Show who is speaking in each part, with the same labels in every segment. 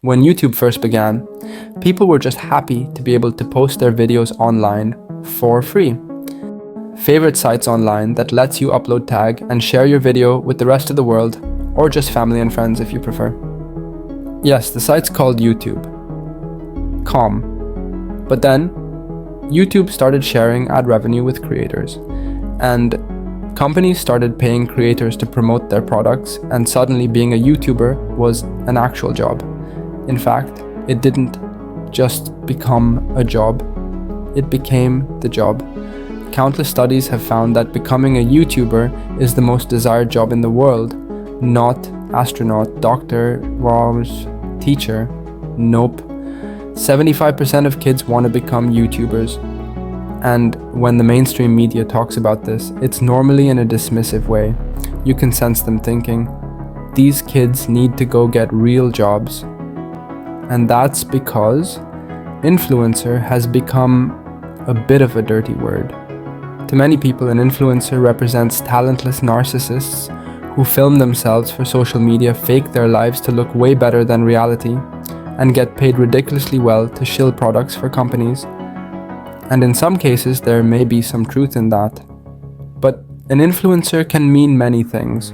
Speaker 1: When YouTube first began, people were just happy to be able to post their videos online for free. Favorite sites online that lets you upload tag and share your video with the rest of the world, or just family and friends if you prefer. Yes, the site's called YouTube. But then, YouTube started sharing ad revenue with creators, and companies started paying creators to promote their products, and suddenly being a YouTuber was an actual job. In fact, it didn't just become a job, it became the job. Countless studies have found that becoming a YouTuber is the most desired job in the world, not astronaut, doctor, teacher. Nope. 75% of kids want to become YouTubers. And when the mainstream media talks about this, it's normally in a dismissive way. You can sense them thinking, these kids need to go get real jobs. And that's because influencer has become a bit of a dirty word. To many people, an influencer represents talentless narcissists who film themselves for social media, fake their lives to look way better than reality, and get paid ridiculously well to shill products for companies. And in some cases, there may be some truth in that. But an influencer can mean many things.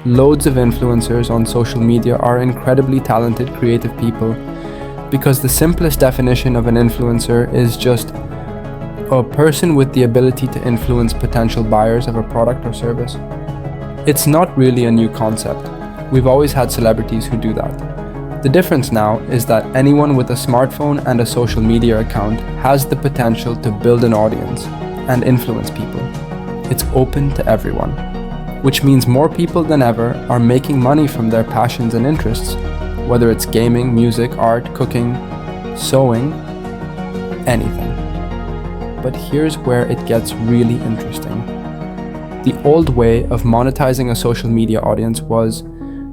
Speaker 1: Loads of influencers on social media are incredibly talented, creative people, because the simplest definition of an influencer is just a person with the ability to influence potential buyers of a product or service. It's not really a new concept. We've always had celebrities who do that. The difference now is that anyone with a smartphone and a social media account has the potential to build an audience and influence people. It's open to everyone, which means more people than ever are making money from their passions and interests, whether it's gaming, music, art, cooking, sewing, anything. But here's where it gets really interesting. The old way of monetizing a social media audience was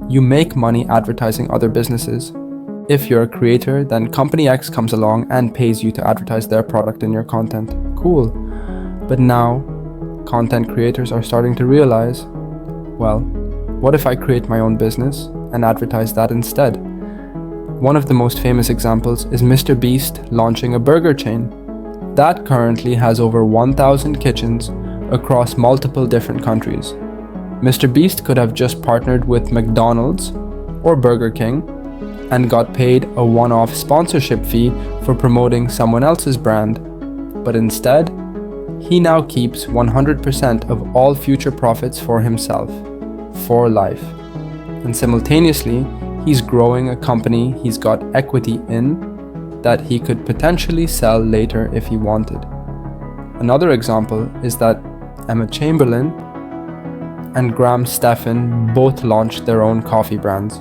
Speaker 1: you make money advertising other businesses. If you're a creator, then Company X comes along and pays you to advertise their product in your content. Cool. But now, content creators are starting to realize, well, what if I create my own business and advertise that instead? One of the most famous examples is Mr. Beast launching a burger chain. That currently has over 1,000 kitchens across multiple different countries. Mr. Beast could have just partnered with McDonald's or Burger King and got paid a one-off sponsorship fee for promoting someone else's brand. But instead, he now keeps 100% of all future profits for himself, for life. And simultaneously, he's growing a company he's got equity in that he could potentially sell later if he wanted. Another example is that Emma Chamberlain and Graham Stephan both launched their own coffee brands.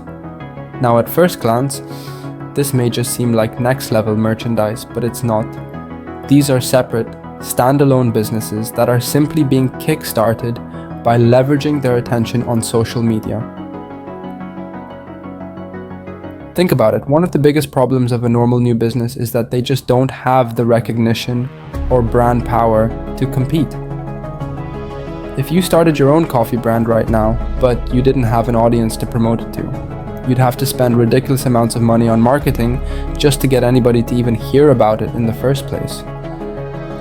Speaker 1: Now at first glance, this may just seem like next level merchandise, but it's not. These are separate, standalone businesses that are simply being kick-started by leveraging their attention on social media. Think about it, one of the biggest problems of a normal new business is that they just don't have the recognition or brand power to compete. If you started your own coffee brand right now, but you didn't have an audience to promote it to, you'd have to spend ridiculous amounts of money on marketing just to get anybody to even hear about it in the first place.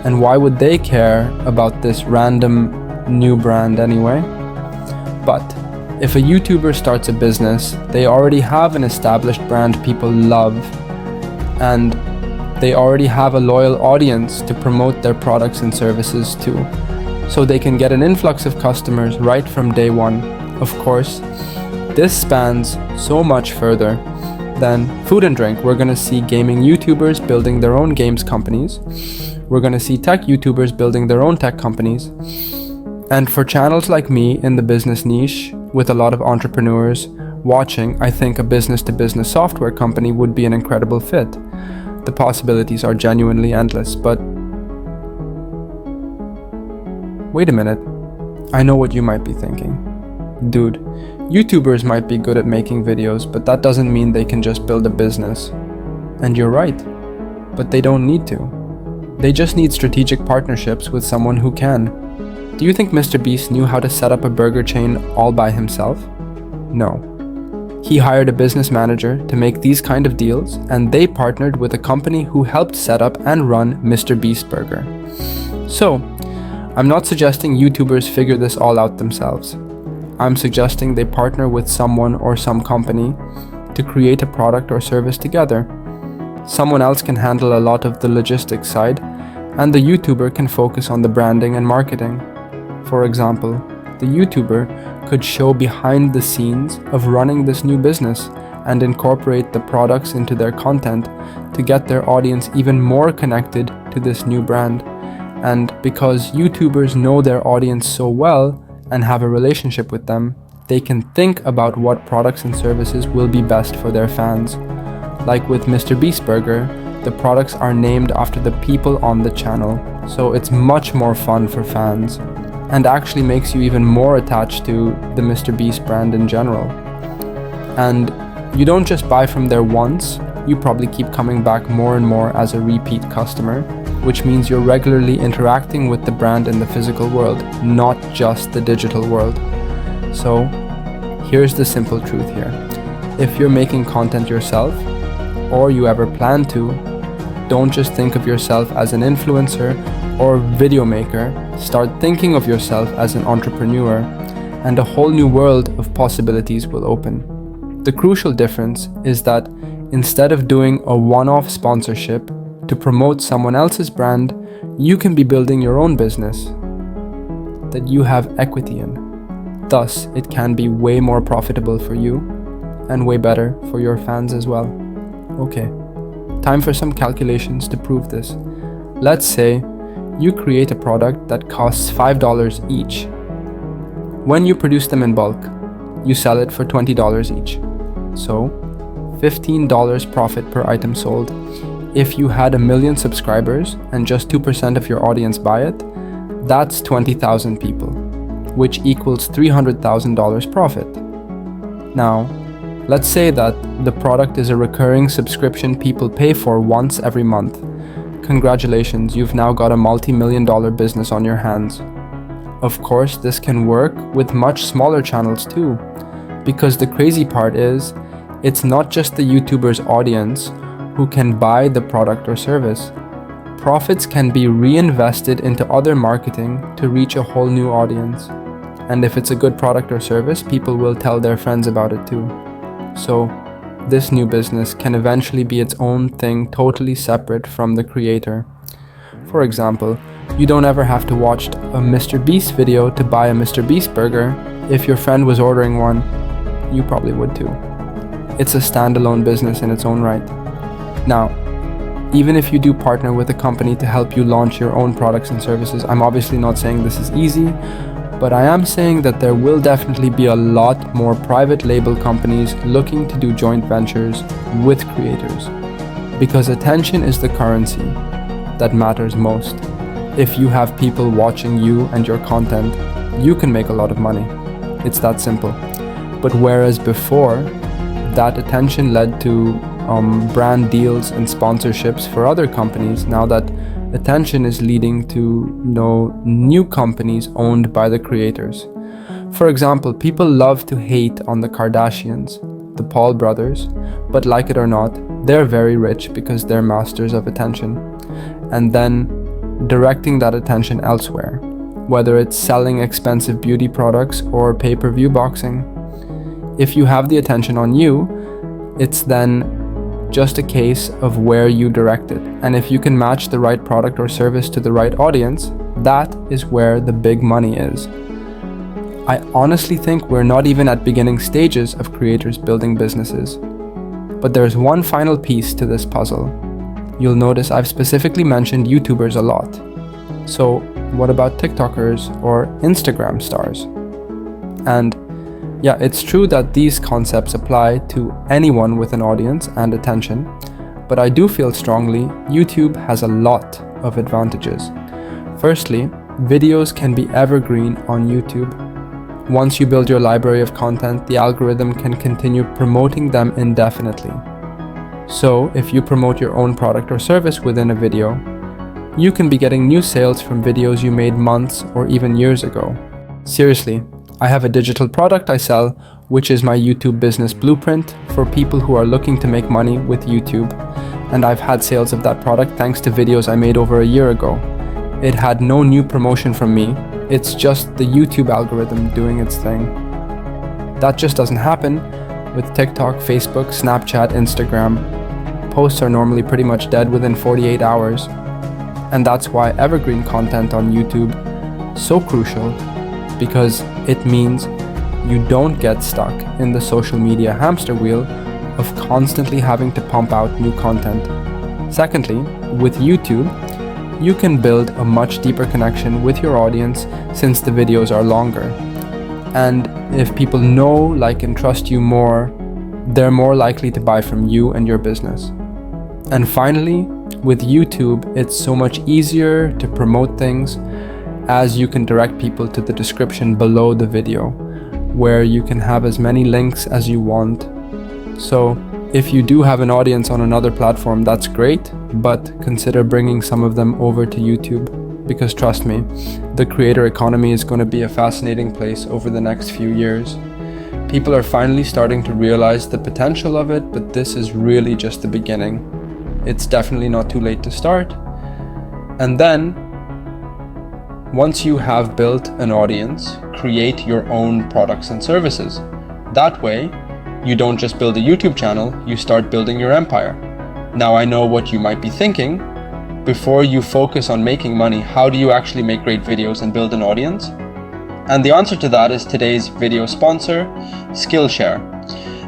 Speaker 1: And why would they care about this random new brand anyway? But if a YouTuber starts a business, they already have an established brand people love, and they already have a loyal audience to promote their products and services to. So they can get an influx of customers right from day one. Of course, this spans so much further than food and drink. We're going to see gaming YouTubers building their own games companies. We're going to see tech YouTubers building their own tech companies. And for channels like me in the business niche, with a lot of entrepreneurs watching, I think a business-to-business software company would be an incredible fit. The possibilities are genuinely endless, but wait a minute, I know what you might be thinking. Dude, YouTubers might be good at making videos, but that doesn't mean they can just build a business. And you're right, but they don't need to. They just need strategic partnerships with someone who can. Do you think Mr. Beast knew how to set up a burger chain all by himself? No. He hired a business manager to make these kind of deals, and they partnered with a company who helped set up and run Mr. Beast Burger. So, I'm not suggesting YouTubers figure this all out themselves. I'm suggesting they partner with someone or some company to create a product or service together. Someone else can handle a lot of the logistics side, and the YouTuber can focus on the branding and marketing. For example, the YouTuber could show behind the scenes of running this new business and incorporate the products into their content to get their audience even more connected to this new brand. And because YouTubers know their audience so well and have a relationship with them, they can think about what products and services will be best for their fans. Like with Mr. Beast Burger, the products are named after the people on the channel, so it's much more fun for fans, and actually makes you even more attached to the Mr. Beast brand in general. And you don't just buy from there once, you probably keep coming back more and more as a repeat customer, which means you're regularly interacting with the brand in the physical world, not just the digital world. So, here's the simple truth here. If you're making content yourself, or you ever plan to, don't just think of yourself as an influencer or video maker. Start thinking of yourself as an entrepreneur, and a whole new world of possibilities will open. The crucial difference is that instead of doing a one-off sponsorship to promote someone else's brand, you can be building your own business that you have equity in. Thus, it can be way more profitable for you and way better for your fans as well. Okay, time for some calculations to prove this. Let's say you create a product that costs $5 each. When you produce them in bulk, you sell it for $20 each. So, $15 profit per item sold. If you had 1 million subscribers and just 2% of your audience buy it, that's 20,000 people, which equals $300,000 profit. Now, let's say that the product is a recurring subscription people pay for once every month. Congratulations, you've now got a multi-million-dollar business on your hands. Of course, this can work with much smaller channels too, because the crazy part is, it's not just the YouTuber's audience who can buy the product or service. Profits can be reinvested into other marketing to reach a whole new audience. And if it's a good product or service, people will tell their friends about it too. So, this new business can eventually be its own thing, totally separate from the creator. For example, you don't ever have to watch a Mr. Beast video to buy a Mr. Beast burger. If your friend was ordering one, you probably would too. It's a standalone business in its own right. Now, even if you do partner with a company to help you launch your own products and services, I'm obviously not saying this is easy, but I am saying that there will definitely be a lot more private label companies looking to do joint ventures with creators, because attention is the currency that matters most. If you have people watching you and your content, you can make a lot of money. It's that simple. But whereas before, that attention led to brand deals and sponsorships for other companies, now that attention is leading to new companies owned by the creators. For example, people love to hate on the Kardashians, the Paul brothers, but like it or not, they're very rich because they're masters of attention. And then directing that attention elsewhere, whether it's selling expensive beauty products or pay-per-view boxing. If you have the attention on you, it's then just a case of where you direct it. And if you can match the right product or service to the right audience, that is where the big money is. I honestly think we're not even at beginning stages of creators building businesses. But there's one final piece to this puzzle. You'll notice I've specifically mentioned YouTubers a lot. So what about TikTokers or Instagram stars? And yeah, it's true that these concepts apply to anyone with an audience and attention, but I do feel strongly YouTube has a lot of advantages. Firstly, videos can be evergreen on YouTube. Once you build your library of content, the algorithm can continue promoting them indefinitely. So, if you promote your own product or service within a video, you can be getting new sales from videos you made months or even years ago. Seriously, I have a digital product I sell which is my YouTube business blueprint for people who are looking to make money with YouTube. And I've had sales of that product thanks to videos I made over a year ago. It had no new promotion from me. It's just the YouTube algorithm doing its thing. That just doesn't happen with TikTok, Facebook, Snapchat, Instagram. Posts are normally pretty much dead within 48 hours. And that's why evergreen content on YouTube is so crucial, because it means you don't get stuck in the social media hamster wheel of constantly having to pump out new content. Secondly, with YouTube, you can build a much deeper connection with your audience since the videos are longer. And if people know, like, and trust you more, they're more likely to buy from you and your business. And finally, with YouTube, it's so much easier to promote things as you can direct people to the description below the video, where you can have as many links as you want. So if you do have an audience on another platform, that's great, but consider bringing some of them over to YouTube, because trust me, the creator economy is going to be a fascinating place over the next few years. People are finally starting to realize the potential of it, but this is really just the beginning. It's definitely not too late to start. And then, once you have built an audience, create your own products and services. That way, you don't just build a YouTube channel, you start building your empire. Now I know what you might be thinking. Before you focus on making money, how do you actually make great videos and build an audience? And the answer to that is today's video sponsor, Skillshare,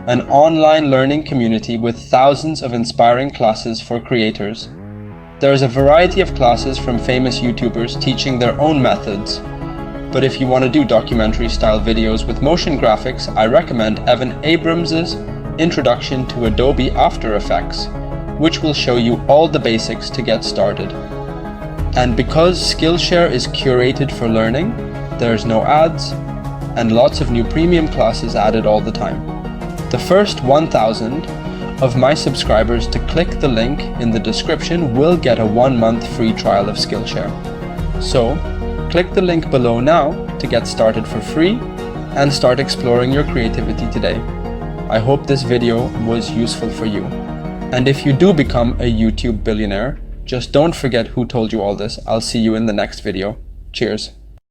Speaker 1: an online learning community with thousands of inspiring classes for creators. There is a variety of classes from famous YouTubers teaching their own methods. But if you want to do documentary-style videos with motion graphics, I recommend Evan Abrams's Introduction to Adobe After Effects, which will show you all the basics to get started. And because Skillshare is curated for learning, there's no ads, and lots of new premium classes added all the time. The first 1,000 of my subscribers to click the link in the description will get a 1-month free trial of Skillshare. So, click the link below now to get started for free and start exploring your creativity today. I hope this video was useful for you. And if you do become a YouTube billionaire, just don't forget who told you all this. I'll see you in the next video. Cheers.